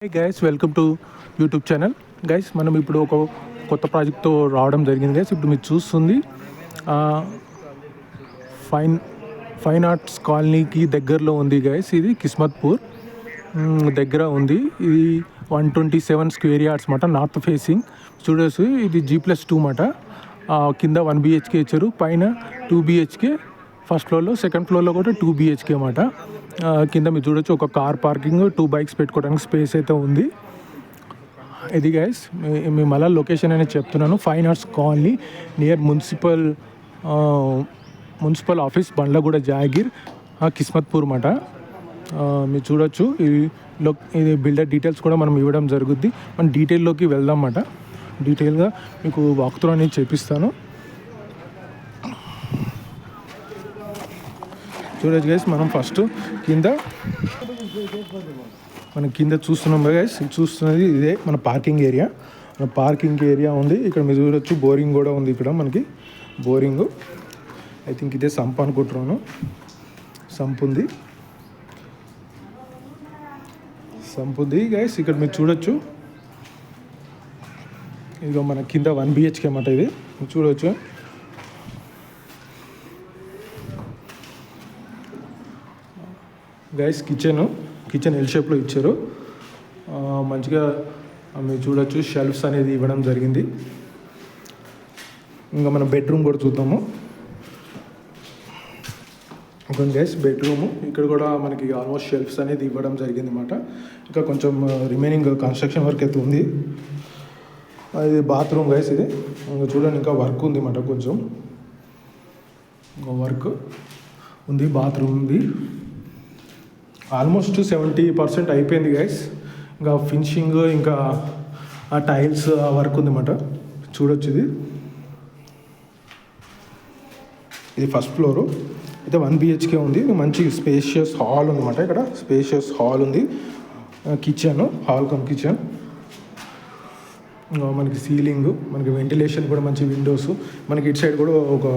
Hey guys, welcome to YouTube channel. Guys, మనం ఇప్పుడు ఒక కొత్త ప్రాజెక్ట్తో రావడం జరిగింది. గైస్, ఇప్పుడు మీరు చూస్తుంది ఆ, ఫైన్ ఫైన్ ఆర్ట్స్ కాలనీకి దగ్గరలో ఉంది. గైస్, ఇది కిస్మత్పూర్ దగ్గర ఉంది. ఇది 127 స్క్వేర్ యార్డ్స్ మాట, నార్త్ ఫేసింగ్. చూడొచ్చు, ఇది G+2 మాట. కింద 1 BHK ఇచ్చారు, పైన 2 BHK. ఫస్ట్ ఫ్లోర్లో, సెకండ్ ఫ్లోర్లో కూడా 2 BHK మాట. కింద మీరు చూడొచ్చు, ఒక కార్ పార్కింగ్, 2 బైక్స్ పెట్టుకోవడానికి స్పేస్ అయితే ఉంది. ఇది గైస్, మేము మళ్ళీ లొకేషన్ అనేది చెప్తున్నాను. Fine arts colony near municipal office, Bandlaguda, jagir, Kismatpur మాట. మీరు చూడొచ్చు, ఇది బిల్డర్ డీటెయిల్స్ కూడా మనం ఇవ్వడం జరుగుద్ది. మనం డీటెయిల్లోకి వెళ్దాం మాట. డీటెయిల్గా మీకు వాక్ త్రూ అనేది చేపిస్తాను. చూడొచ్చు గైస్, మనం ఫస్ట్ కింద చూస్తున్నాం గైస్. చూస్తున్నది ఇదే మన పార్కింగ్ ఏరియా ఉంది. ఇక్కడ మీరు చూడొచ్చు, బోరింగ్ కూడా ఉంది. ఇక్కడ మనకి బోరింగ్, ఐ థింక్ ఇదే సంప్ అనుకుంటున్నాను. సంప్ ఉంది గైస్. ఇక్కడ మీరు చూడొచ్చు, ఇదిగో మన కింద 1 BHK అన్నమాట. ఇది మీరు చూడవచ్చు. గైస్, కిచెన్ ఎల్ షేప్లో ఇచ్చారు. మంచిగా మీరు చూడొచ్చు, షెల్ఫ్స్ అనేది ఇవ్వడం జరిగింది. ఇంకా మన బెడ్రూమ్ కూడా చూద్దాము. ఓకే గైస్, బెడ్రూము ఇక్కడ కూడా మనకి ఆల్మోస్ట్ షెల్ఫ్స్ అనేది ఇవ్వడం జరిగింది అన్నమాట. ఇంకా కొంచెం రిమైనింగ్ కన్స్ట్రక్షన్ వర్క్ అయితే ఉంది. ఇది బాత్రూమ్ గైస్. ఇది ఇంకా చూడండి, ఇంకా వర్క్ ఉంది అన్నమాట. కొంచెం వర్క్ ఉంది. బాత్రూమ్ ఉంది. ఆల్మోస్ట్ 70% అయిపోయింది గైస్. ఇంకా ఫినిషింగ్, ఇంకా ఆ టైల్స్, ఆ వర్క్ ఉంది అన్నమాట. చూడొచ్చు, ఇది ఫస్ట్ ఫ్లోరు. అయితే 1 BHK ఉంది. మంచి స్పేషియస్ హాల్ ఉందన్నమాట. ఇక్కడ స్పేషియస్ హాల్ ఉంది. Hall come kitchen. మనకి సీలింగ్, మనకి వెంటిలేషన్ కూడా మంచి విండోస్. మనకి ఇటు సైడ్ కూడా ఒక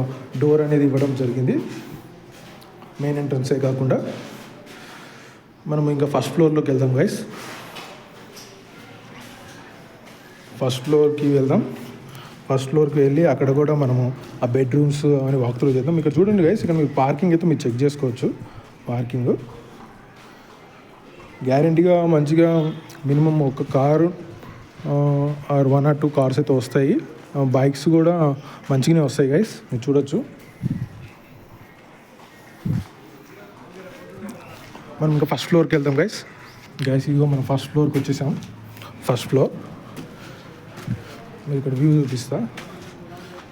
డోర్ అనేది ఇవ్వడం జరిగింది, మెయిన్ ఎంట్రన్సే కాకుండా. మనం ఇంకా ఫస్ట్ ఫ్లోర్లోకి వెళ్దాం గైస్. ఫస్ట్ ఫ్లోర్కి వెళ్ళి అక్కడ కూడా మనము ఆ బెడ్రూమ్స్ అని వాక్ త్రూ చేద్దాం. ఇక్కడ చూడండి గైస్, ఇక్కడ మీకు పార్కింగ్ అయితే మీరు చెక్ చేసుకోవచ్చు. పార్కింగ్ గ్యారంటీగా మంచిగా మినిమం ఒక కారు ఆర్ 1 or 2 కార్స్ అయితే వస్తాయి. బైక్స్ కూడా మంచిగానే వస్తాయి గైస్, మీరు చూడొచ్చు. మనం ఇంకా ఫస్ట్ ఫ్లోర్కి వెళ్దాం గైస్. ఇదిగో మనం ఫస్ట్ ఫ్లోర్కి వచ్చేసాం. ఫస్ట్ ఫ్లోర్ మీరు ఇక్కడ వ్యూ చూపిస్తా.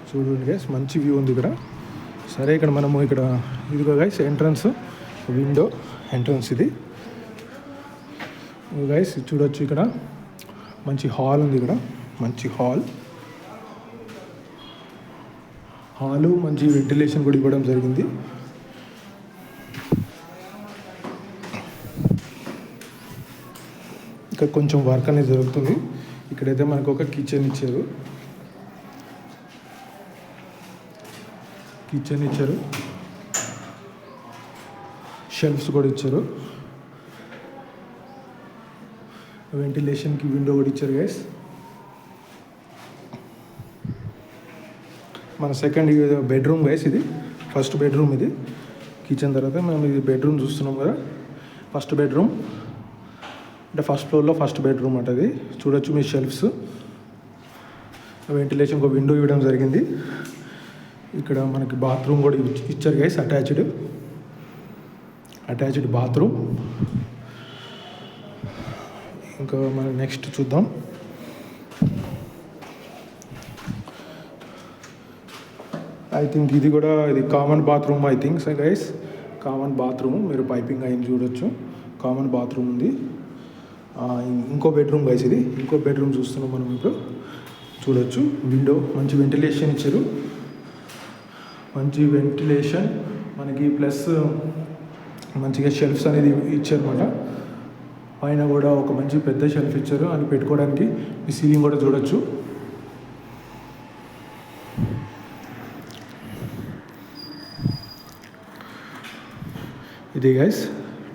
చూడండి గైస్, మంచి వ్యూ ఉంది ఇక్కడ. సరే, ఇక్కడ మనము ఇదిగో గైస్, విండో ఎంట్రన్స్ ఇది గైస్. చూడొచ్చు, ఇక్కడ మంచి హాల్ ఉంది. ఇక్కడ మంచి హాలు, మంచి వెంటిలేషన్ కూడా ఇవ్వడం జరిగింది. ఇక్కడ కొంచెం వర్క్ అనేది జరుగుతుంది. ఇక్కడైతే మనకు ఒక కిచెన్ ఇచ్చారు. షెల్ఫ్స్ కూడా ఇచ్చారు. వెంటిలేషన్కి విండో కూడా ఇచ్చారు గైస్. మన సెకండ్ బెడ్రూమ్ గైస్. ఇది ఫస్ట్ బెడ్రూమ్. ఇది కిచెన్ తర్వాత మనం ఇది బెడ్రూమ్ చూస్తున్నాం కదా. ఫస్ట్ బెడ్రూమ్ అంటే ఫస్ట్ ఫ్లోర్లో ఫస్ట్ బెడ్రూమ్ అంటే అది. చూడొచ్చు మీ షెల్ఫ్స్, వెంటిలేషన్, ఒక విండో ఇవ్వడం జరిగింది. ఇక్కడ మనకి బాత్రూమ్ కూడా ఇచ్చారు గైస్, అటాచ్డ్ బాత్రూమ్. ఇంకా మనం నెక్స్ట్ చూద్దాం. ఐ థింక్ ఇది common bathroom. I think so guys, common bathroom. మీరు పైపింగ్ అయింది చూడొచ్చు. కామన్ బాత్రూమ్ ఉంది. ఇంకో బెడ్రూమ్ గైస్. ఇది ఇంకో బెడ్రూమ్ చూస్తున్నాం మనం ఇప్పుడు. చూడొచ్చు, విండో, మంచి వెంటిలేషన్ ఇచ్చారు. మనకి ప్లస్ మంచిగా షెల్ఫ్స్ అనేది ఇచ్చారు అన్నమాట. పైన కూడా ఒక మంచి పెద్ద షెల్ఫ్ ఇచ్చారు అని పెట్టుకోవడానికి. ఈ సీలింగ్ కూడా చూడొచ్చు. ఇది గైస్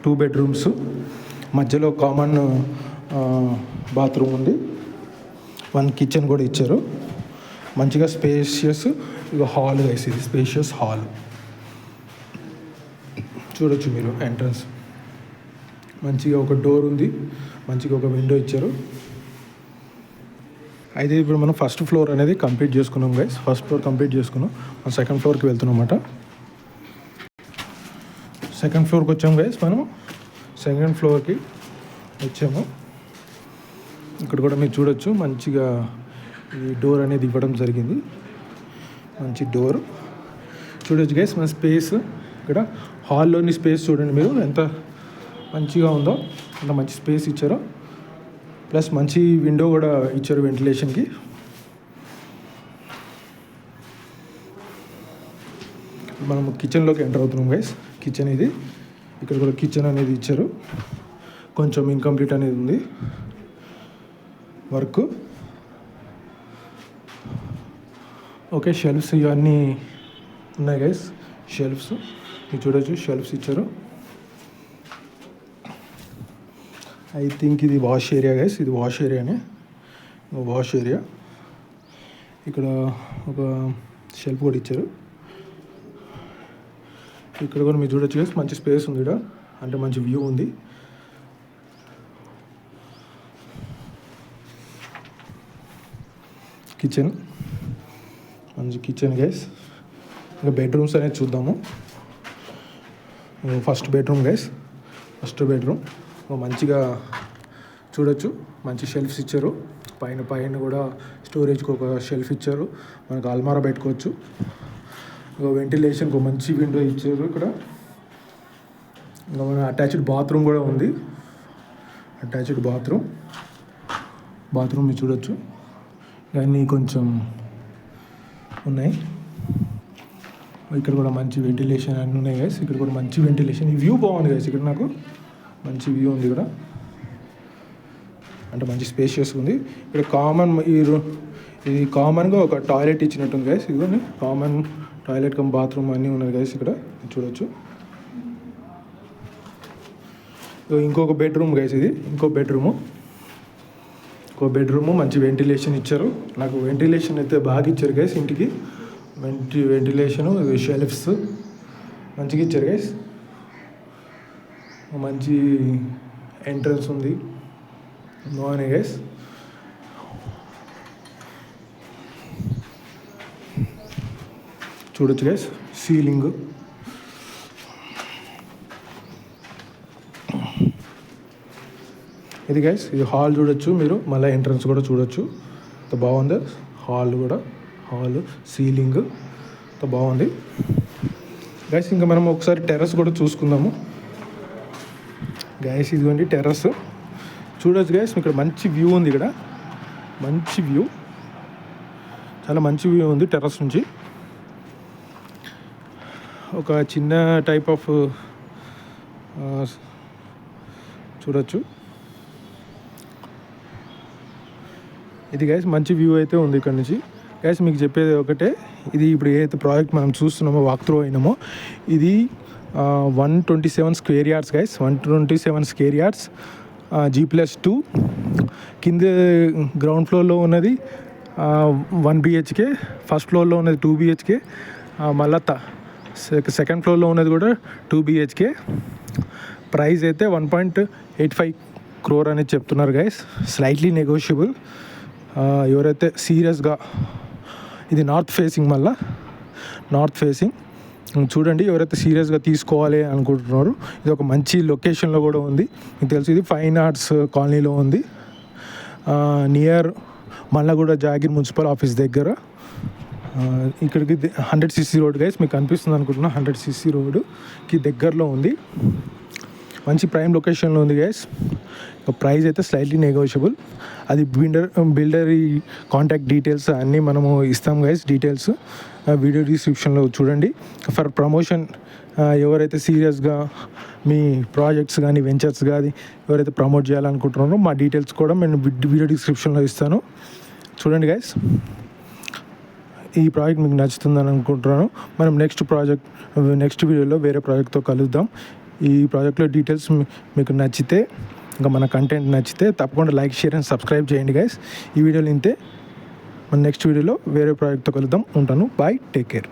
2 bedrooms. మధ్యలో కామన్ బాత్రూమ్ ఉంది, 1 కిచెన్ కూడా ఇచ్చారు. మంచిగా స్పేషియస్ ఇక హాల్ గైస్, ఇది స్పేషియస్ హాల్ చూడొచ్చు మీరు. ఎంట్రన్స్ మంచిగా ఒక డోర్ ఉంది, మంచిగా ఒక విండో ఇచ్చారు. అయితే ఇప్పుడు మనం ఫస్ట్ ఫ్లోర్ అనేది కంప్లీట్ చేసుకున్నాం గైస్. ఫస్ట్ ఫ్లోర్ కంప్లీట్ చేసుకున్నాం. మనం సెకండ్ ఫ్లోర్కి వెళ్తున్నాం అన్నమాట. సెకండ్ ఫ్లోర్కి వచ్చాము గైస్. మనం సెకండ్ ఫ్లోర్కి వచ్చాము. ఇక్కడ కూడా మీరు చూడొచ్చు మంచిగా ఈ డోర్ అనేది ఇవ్వడం జరిగింది. మంచి డోర్ చూడొచ్చు గైస్. మన స్పేస్ ఇక్కడ హాల్లోని స్పేస్ చూడండి మీరు, ఎంత మంచిగా ఉందో. అంత మంచి స్పేస్ ఇచ్చారు. ప్లస్ మంచి విండో కూడా ఇచ్చారు వెంటిలేషన్కి. మనం కిచెన్లోకి ఎంటర్ అవుతున్నాం గైస్. కిచెన్ ఇది. ఇక్కడ కూడా కిచెన్ అనేది ఇచ్చారు. కొంచెం ఇన్కంప్లీట్ అనేది ఉంది వర్క్. ఓకే, షెల్ఫ్స్ ఇవన్నీ ఉన్నాయి గైస్. షెల్ఫ్స్ ఇది చూడొచ్చు, షెల్ఫ్స్ ఇచ్చారు. ఐ థింక్ ఇది వాష్ ఏరియా గైస్. ఇది వాష్ ఏరియానే, వాష్ ఏరియా. ఇక్కడ ఒక షెల్ఫ్ కూడా ఇచ్చారు. ఇక్కడ కూడా మీరు చూడొచ్చు గైస్, మంచి స్పేస్ ఉంది ఇక్కడ, అంటే మంచి వ్యూ ఉంది. కిచెన్, మంచి కిచెన్ గైస్. ఇంకా బెడ్రూమ్స్ అనేది చూద్దాము. First bedroom guys. First bedroom మంచిగా చూడొచ్చు. మంచి షెల్ఫ్స్ ఇచ్చారు. పైన కూడా స్టోరేజ్కి ఒక షెల్ఫ్ ఇచ్చారు. మనకు అల్మారా పెట్టుకోవచ్చు. వెంటిలేషన్కి ఒక మంచి విండో ఇచ్చారు ఇక్కడ. ఇంకా మన అటాచ్డ్ బాత్రూమ్ కూడా ఉంది. అటాచ్డ్ బాత్రూమ్ మీరు చూడొచ్చు. ఇవన్నీ కొంచెం ఉన్నాయి. ఇక్కడ కూడా మంచి వెంటిలేషన్ అన్నీ ఉన్నాయి గైస్. ఇక్కడ కూడా మంచి వెంటిలేషన్. ఈ వ్యూ బాగుంది గైస్. ఇక్కడ నాకు మంచి వ్యూ ఉంది ఇక్కడ, అంటే మంచి స్పేషియస్ ఉంది. ఇక్కడ కామన్ ఇది కామన్గా ఒక టాయిలెట్ ఇచ్చినట్టుంది గైస్. ఇదిగోండి కామన్ టాయిలెట్ కమ్ బాత్రూమ్ అన్నీ ఉన్నాయి గైస్. ఇక్కడ చూడొచ్చు. ఇంకొక బెడ్రూమ్ గైస్. ఇది ఇంకో బెడ్రూము మంచి వెంటిలేషన్ ఇచ్చారు. నాకు వెంటిలేషన్ అయితే బాగా ఇచ్చారు గైస్. ఇంటికి వెంటిలేషను, షెల్ఫ్స్ మంచిగా ఇచ్చారు గైస్. మంచి ఎంట్రన్స్ ఉంది, బాగున్నాయి గైస్. చూడొచ్చు గైస్ సీలింగ్. ఇది గైస్, ఇది హాల్ చూడొచ్చు మీరు. మళ్ళీ ఎంట్రన్స్ కూడా చూడొచ్చు. అంత బాగుంది హాల్ కూడా. హాల్ సీలింగ్ అంత బాగుంది గైస్. ఇంకా మనం ఒకసారి టెర్రస్ కూడా చూసుకుందాము గైస్. ఇదిగోండి టెర్రస్ చూడొచ్చు గైస్. ఇక్కడ మంచి వ్యూ ఉంది. ఇక్కడ మంచి వ్యూ, చాలా మంచి వ్యూ ఉంది టెర్రస్ నుంచి. ఒక చిన్న టైప్ ఆఫ్ చూడొచ్చు. ఇది గైస్ మంచి వ్యూ అయితే ఉంది ఇక్కడ నుంచి గైస్. మీకు చెప్పేది ఒకటే, ఇది ఇప్పుడు ఏదైతే ప్రాజెక్ట్ మనం చూస్తున్నామో, వాక్ త్రూ అయినామో, ఇది 127 square yards guys. 127 square yards, G+2. కింద గ్రౌండ్ ఫ్లోర్లో ఉన్నది 1 BHK, ఫస్ట్ ఫ్లోర్లో ఉన్నది 2 BHK, మళ్ళా సెకండ్ ఫ్లోర్లో ఉన్నది కూడా 2 BHK. ప్రైస్ అయితే 1.85 crore అనేది చెప్తున్నారు గైస్. Slightly negotiable. ఎవరైతే సీరియస్గా, ఇది నార్త్ ఫేసింగ్, మళ్ళా నార్త్ ఫేసింగ్ చూడండి. ఎవరైతే సీరియస్గా తీసుకోవాలి అనుకుంటున్నారో, ఇది ఒక మంచి లొకేషన్లో కూడా ఉంది. మీకు తెలుసు ఇది ఫైన్ ఆర్ట్స్ కాలనీలో ఉంది, నియర్ మల్లగూడ జాగిర్ మున్సిపల్ ఆఫీస్ దగ్గర. ఇక్కడికి 100cc రోడ్ గైస్, మీకు కనిపిస్తుంది అనుకుంటున్నా. 100cc రోడ్కి దగ్గరలో ఉంది. మంచి ప్రైమ్ లొకేషన్లో ఉంది గైస్. ప్రైస్ అయితే స్లైట్లీ నెగోషియబుల్. అది బిల్డర్ కాంటాక్ట్ డీటెయిల్స్ అన్నీ మనము ఇస్తాం గైస్. డీటెయిల్స్ వీడియో డిస్క్రిప్షన్లో చూడండి. ఫర్ ప్రమోషన్ ఎవరైతే సీరియస్గా మీ ప్రాజెక్ట్స్ కానీ వెంచర్స్ కానీ ఎవరైతే ప్రమోట్ చేయాలనుకుంటున్నారో, మా డీటెయిల్స్ కూడా నేను వీడియో డిస్క్రిప్షన్లో ఇస్తాను. చూడండి గైస్. ఈ ప్రాజెక్ట్ మీకు నచ్చుతుందని అనుకుంటున్నాను. మనం నెక్స్ట్ వీడియోలో వేరే ప్రాజెక్ట్తో కలుద్దాం. ఈ ప్రాజెక్ట్లో డీటెయిల్స్ మీకు నచ్చితే ఇంకా మన కంటెంట్ నచ్చితే తప్పకుండా లైక్, షేర్ అండ్ సబ్స్క్రైబ్ చేయండి గైస్. ఈ వీడియోలో ఇంతే. మన నెక్స్ట్ వీడియోలో వేరే ప్రాజెక్ట్తో కలుద్దాం. ఉంటాను. Bye, take care.